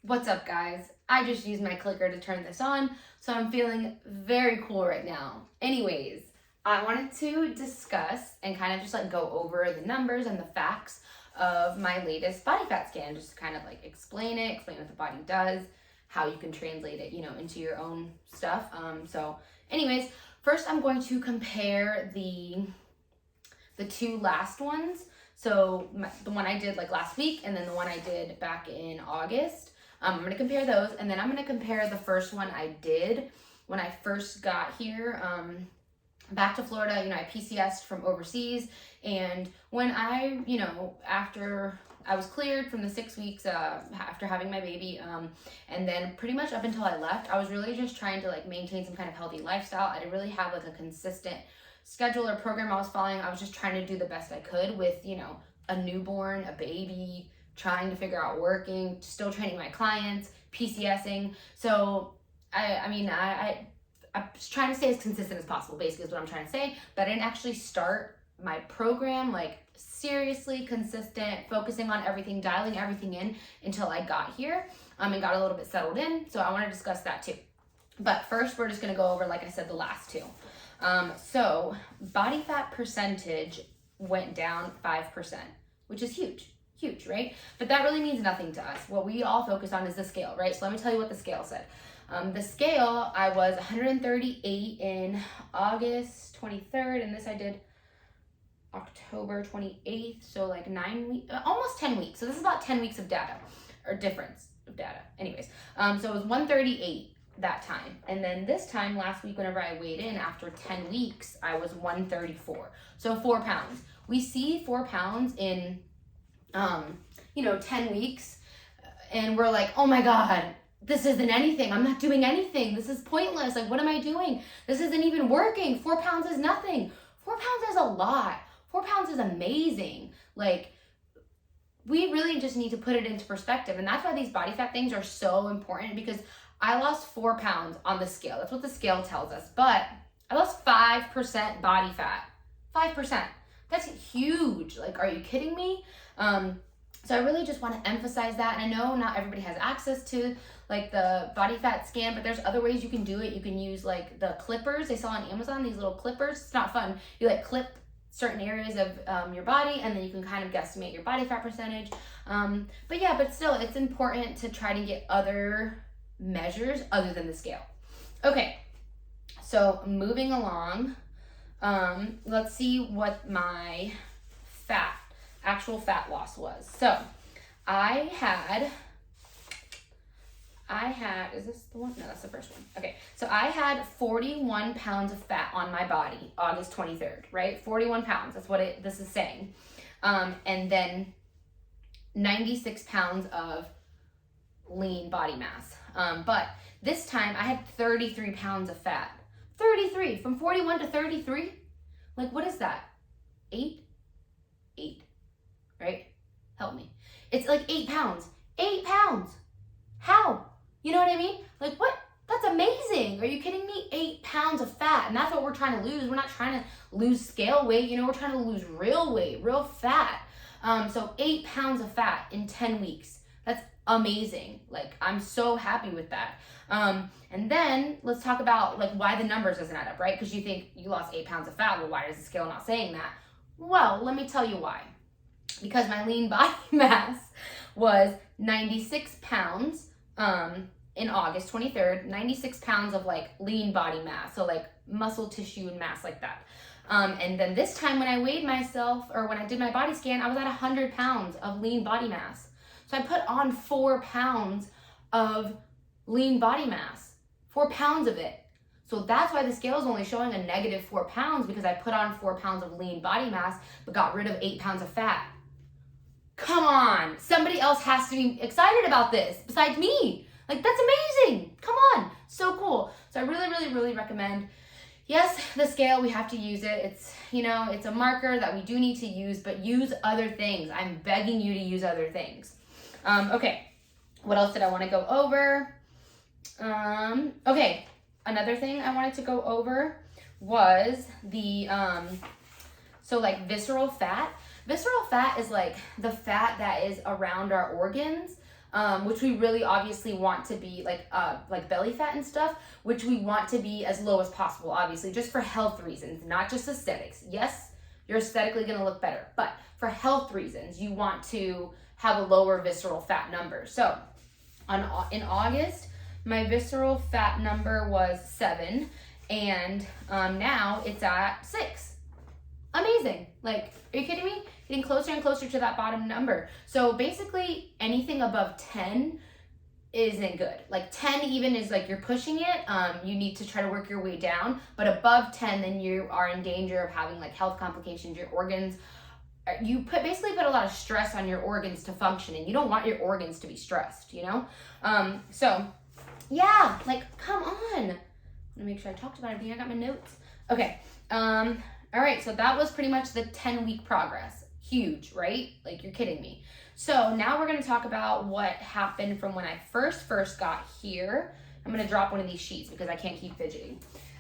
What's up, guys? I just used my clicker to turn this on, so I'm feeling very cool right now. Anyways, I wanted to discuss and kind of just like go over the numbers and the facts of my latest body fat scan, just to kind of like explain what the body does, how you can translate it, into your own stuff. Anyways, first I'm going to compare the two last ones. So the one I did like last week and then the one I did back in August. I'm going to compare those, and then I'm going to compare the first one I did when I first got here back to Florida. I PCS'd from overseas, and when I, after I was cleared from the 6 weeks after having my baby, and then pretty much up until I left, I was really just trying to like maintain some kind of healthy lifestyle. I didn't really have like a consistent schedule or program I was following. I was just trying to do the best I could with, a newborn, a baby, trying to figure out working, still training my clients, PCSing. So I'm trying to stay as consistent as possible, basically is what I'm trying to say. But I didn't actually start my program like seriously consistent, focusing on everything, dialing everything in until I got here and got a little bit settled in. So I want to discuss that too. But first, we're just going to go over, like I said, the last two. So body fat percentage went down 5%, which is huge, right? But that really means nothing to us. What we all focus on is the scale, right? So let me tell you what the scale said. The scale, I was 138 in August 23rd, and this I did October 28th, so like 9 weeks, almost 10 weeks. So this is about 10 weeks of data, or difference of data. Anyways, so it was 138 that time. And then this time last week, whenever I weighed in after 10 weeks, I was 134. So 4 pounds. We see 4 pounds in 10 weeks, and we're like, oh my God, this isn't anything. I'm not doing anything. This is pointless. Like, what am I doing? This isn't even working. 4 pounds is nothing. 4 pounds is a lot. 4 pounds is amazing. Like, we really just need to put it into perspective. And that's why these body fat things are so important, because I lost 4 pounds on the scale. That's what the scale tells us. But I lost 5% body fat. 5%. That's huge. Like, are you kidding me? So I really just want to emphasize that. And I know not everybody has access to like the body fat scan, but there's other ways you can do it. You can use like the clippers they sell on Amazon, these little clippers. It's not fun. You like clip certain areas of your body, and then you can kind of guesstimate your body fat percentage. But still, it's important to try to get other measures other than the scale. Okay, so moving along, let's see what my actual fat loss was. So I had, is this the one? No, that's the first one. Okay, so I had 41 pounds of fat on my body, August 23rd, right? 41 pounds, that's what this is saying. And then 96 pounds of lean body mass. But this time I had 33 pounds of fat. 33, from 41 to 33? Like, what is that? 8, right? Help me. It's like 8 pounds. 8 pounds. How? You know what I mean? Like, what? That's amazing. Are you kidding me? 8 pounds of fat. And that's what we're trying to lose. We're not trying to lose scale weight. We're trying to lose real weight, real fat. So 8 pounds of fat in 10 weeks. That's amazing. Like, I'm so happy with that. And then let's talk about like why the numbers doesn't add up, right? Because you think you lost 8 pounds of fat. Well, why is the scale not saying that? Well, let me tell you why. Because my lean body mass was 96 pounds in August 23rd, 96 pounds of like lean body mass, so like muscle tissue and mass like that. And then this time when I weighed myself, or when I did my body scan, I was at 100 pounds of lean body mass. So I put on 4 pounds of lean body mass, 4 pounds of it. So that's why the scale is only showing a negative 4 pounds, because I put on 4 pounds of lean body mass, but got rid of 8 pounds of fat. Come on, somebody else has to be excited about this besides me. Like, that's amazing. Come on, so cool. So I really recommend, yes, the scale, we have to use it. It's, it's a marker that we do need to use, but use other things. I'm begging you to use other things. Okay, what else did I want to go over? Okay, another thing I wanted to go over was the, visceral fat. Visceral fat is like the fat that is around our organs. which we really obviously want to be like belly fat and stuff, which we want to be as low as possible, obviously, just for health reasons, not just aesthetics. Yes, you're aesthetically going to look better, but for health reasons, you want to have a lower visceral fat number. So in August, my visceral fat number was 7, and now it's at 6. Amazing. Like, are you kidding me? Getting closer and closer to that bottom number. So basically anything above 10 isn't good. Like 10 even is like you're pushing it. You need to try to work your way down, but above 10, then you are in danger of having like health complications. Your organs, basically put a lot of stress on your organs to function, and you don't want your organs to be stressed, you know? So yeah, like, come on. Let me make sure I talked about everything. I got my notes. Okay. All right, so that was pretty much the 10-week progress. Huge, right? Like, you're kidding me. So now we're going to talk about what happened from when I first got here. I'm going to drop one of these sheets because I can't keep fidgeting.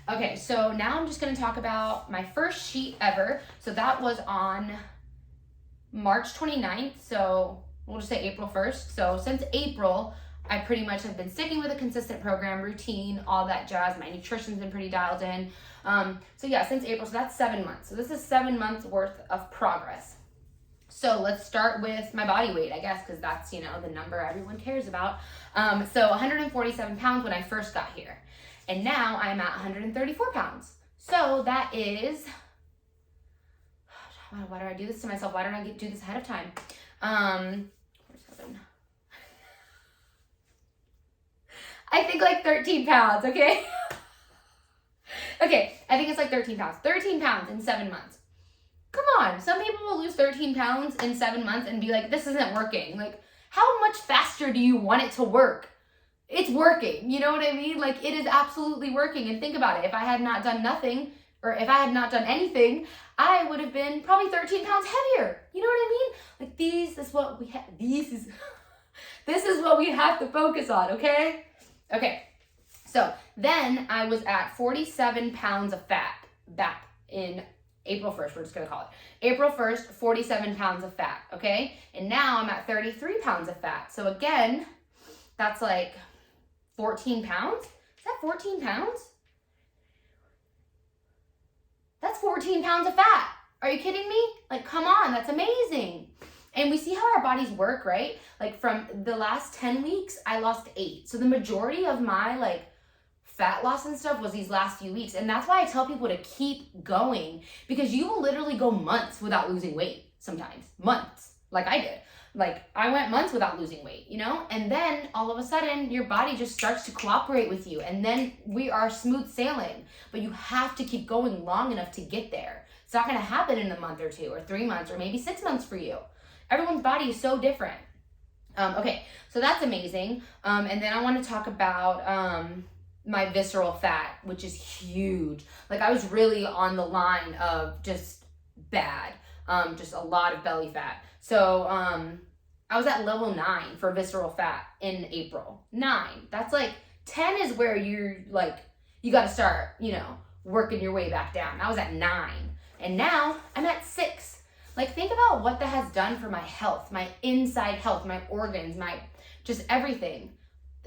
Okay, so now I'm just going to talk about my first sheet ever. So that was on March 29th. So we'll just say April 1st. So since April, I pretty much have been sticking with a consistent program, routine, all that jazz. My nutrition's been pretty dialed in. So yeah, since April, so that's 7 months. So this is 7 months worth of progress. So let's start with my body weight, I guess, because that's, you know, the number everyone cares about. So 147 pounds when I first got here. And now I'm at 134 pounds. So that is, why do I do this to myself? Why don't I do this ahead of time? I think like 13 pounds, okay? Okay, I think it's like 13 pounds. 13 pounds in 7 months. Come on, some people will lose 13 pounds in 7 months and be like, this isn't working. Like, how much faster do you want it to work? It's working, you know what I mean? Like, it is absolutely working. And think about it, if I had not done nothing, or if I had not done anything, I would have been probably 13 pounds heavier. You know what I mean? Like, this is what we have, this is what we have to focus on, okay? Okay, so then I was at 47 pounds of fat back in April 1st, we're just going to call it. April 1st, 47 pounds of fat, okay? And now I'm at 33 pounds of fat. So again, that's like 14 pounds. Is that 14 pounds? That's 14 pounds of fat. Are you kidding me? Like, come on, that's amazing. And we see how our bodies work, right? Like, from the last 10 weeks, I lost 8. So the majority of my like fat loss and stuff was these last few weeks. And that's why I tell people to keep going, because you will literally go months without losing weight sometimes. Months, like I did. Like, I went months without losing weight, you know? And then all of a sudden your body just starts to cooperate with you, and then we are smooth sailing. But you have to keep going long enough to get there. It's not going to happen in a month or 2 or 3 months or maybe 6 months for you. Everyone's body is so different. Okay, so that's amazing. And then I want to talk about my visceral fat, which is huge. Like, I was really on the line of just bad, just a lot of belly fat. So I was at level 9 for visceral fat in April. 9. That's like 10 is where you're like, you got to start, you know, working your way back down. I was at 9, and now I'm at 6. Like, think about what that has done for my health, my inside health, my organs, my just everything.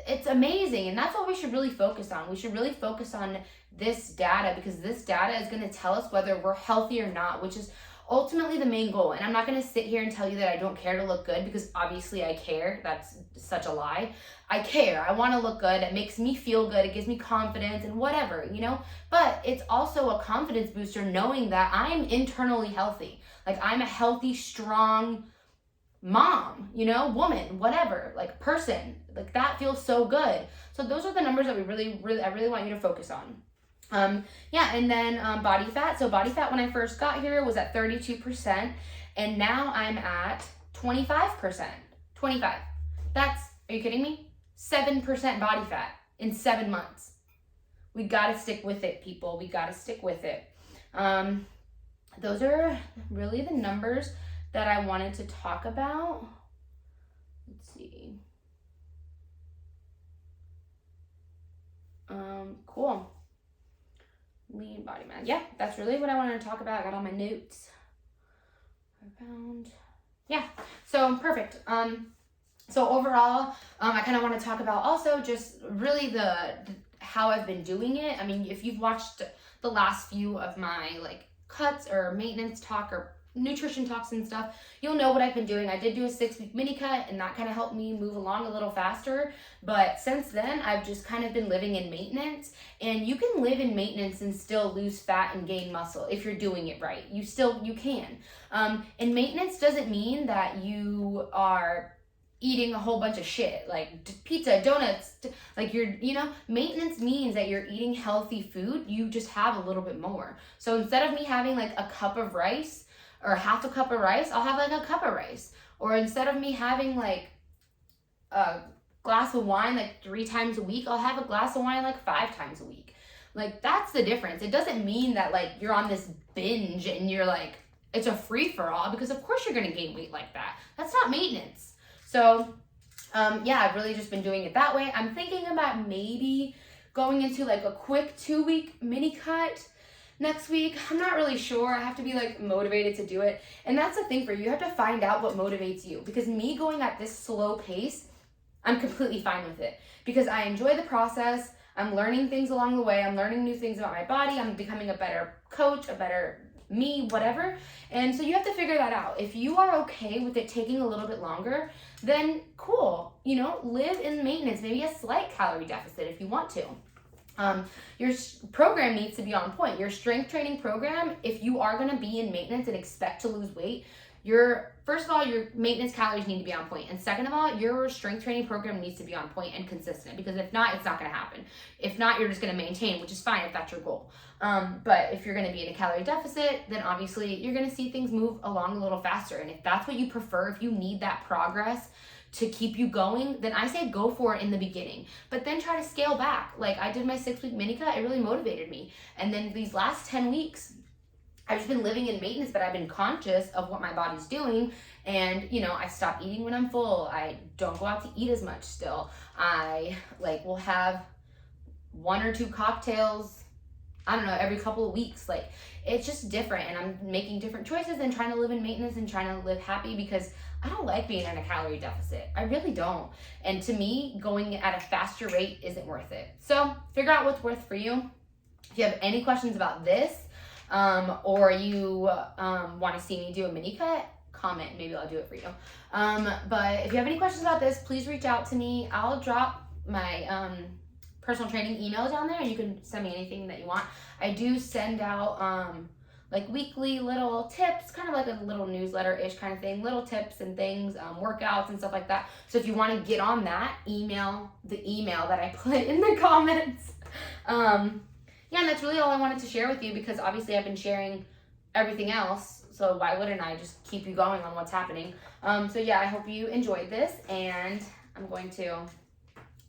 It's amazing. And that's what we should really focus on. We should really focus on this data, because this data is going to tell us whether we're healthy or not, which is ultimately the main goal. And I'm not going to sit here and tell you that I don't care to look good, because obviously I care. That's such a lie. I care. I want to look good. It makes me feel good. It gives me confidence and whatever, you know, but it's also a confidence booster knowing that I'm internally healthy. Like, I'm a healthy, strong mom, you know, woman, whatever, like person. Like, that feels so good. So those are the numbers that I really want you to focus on. Yeah, and then body fat. So body fat when I first got here was at 32%, and now I'm at 25%. 25. That's, are you kidding me? 7% body fat in 7 months. We got to stick with it, people. We got to stick with it. Those are really the numbers that I wanted to talk about. Let's see. Cool. Lean body mass. Yeah, that's really what I wanted to talk about. I got all my notes. I found. Yeah, so perfect. So overall, I kind of want to talk about also just really how I've been doing it. I mean, if you've watched the last few of my like cuts or maintenance talk or nutrition talks and stuff, you'll know what I've been doing. I did do a 6-week mini cut, and that kind of helped me move along a little faster. But since then, I've just kind of been living in maintenance, and you can live in maintenance and still lose fat and gain muscle if you're doing it right. You can. And maintenance doesn't mean that you are eating a whole bunch of shit like pizza, donuts, like maintenance means that you're eating healthy food. You just have a little bit more. So instead of me having like a cup of rice or half a cup of rice, I'll have like a cup of rice. Or instead of me having like a glass of wine like 3 times a week, I'll have a glass of wine like 5 times a week. Like, that's the difference. It doesn't mean that like you're on this binge and you're like, it's a free for all, because of course you're gonna gain weight like that. That's not maintenance. So, yeah, I've really just been doing it that way. I'm thinking about maybe going into like a quick 2-week mini cut next week. I'm not really sure. I have to be like motivated to do it. And that's the thing for you. You have to find out what motivates you, because me going at this slow pace, I'm completely fine with it because I enjoy the process. I'm learning things along the way. I'm learning new things about my body. I'm becoming a better coach, a better me, whatever. And so you have to figure that out. If you are okay with it taking a little bit longer, then cool, live in maintenance, maybe a slight calorie deficit if you want to. Your program needs to be on point. Your strength training program, if you are going to be in maintenance and expect to lose weight, first of all, your maintenance calories need to be on point. And second of all, your strength training program needs to be on point and consistent, because if not, it's not going to happen. If not, you're just going to maintain, which is fine if that's your goal. But if you're going to be in a calorie deficit, then obviously you're going to see things move along a little faster. And if that's what you prefer, if you need that progress to keep you going, then I say go for it in the beginning, but then try to scale back. Like I did my 6-week mini cut, it really motivated me. And then these last 10 weeks, I've just been living in maintenance, but I've been conscious of what my body's doing. And, I stop eating when I'm full. I don't go out to eat as much still. I will have 1 or 2 cocktails, I don't know, every couple of weeks. Like, it's just different. And I'm making different choices and trying to live in maintenance and trying to live happy, because I don't like being in a calorie deficit. I really don't. And to me, going at a faster rate isn't worth it. So figure out what's worth for you. If you have any questions about this, or you want to see me do a mini cut, comment. Maybe I'll do it for you. But if you have any questions about this, please reach out to me. I'll drop my personal training email down there, and you can send me anything that you want. I do send out weekly little tips, kind of like a little newsletter-ish kind of thing, little tips and things, workouts and stuff like that. So if you want to get on that, email the email that I put in the comments. Yeah, and that's really all I wanted to share with you, because obviously I've been sharing everything else, so why wouldn't I just keep you going on what's happening? So yeah, I hope you enjoyed this, and I'm going to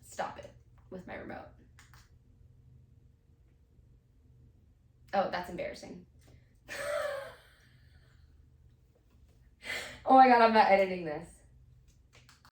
stop it with my remote. Oh, that's embarrassing. Oh my god, I'm not editing this.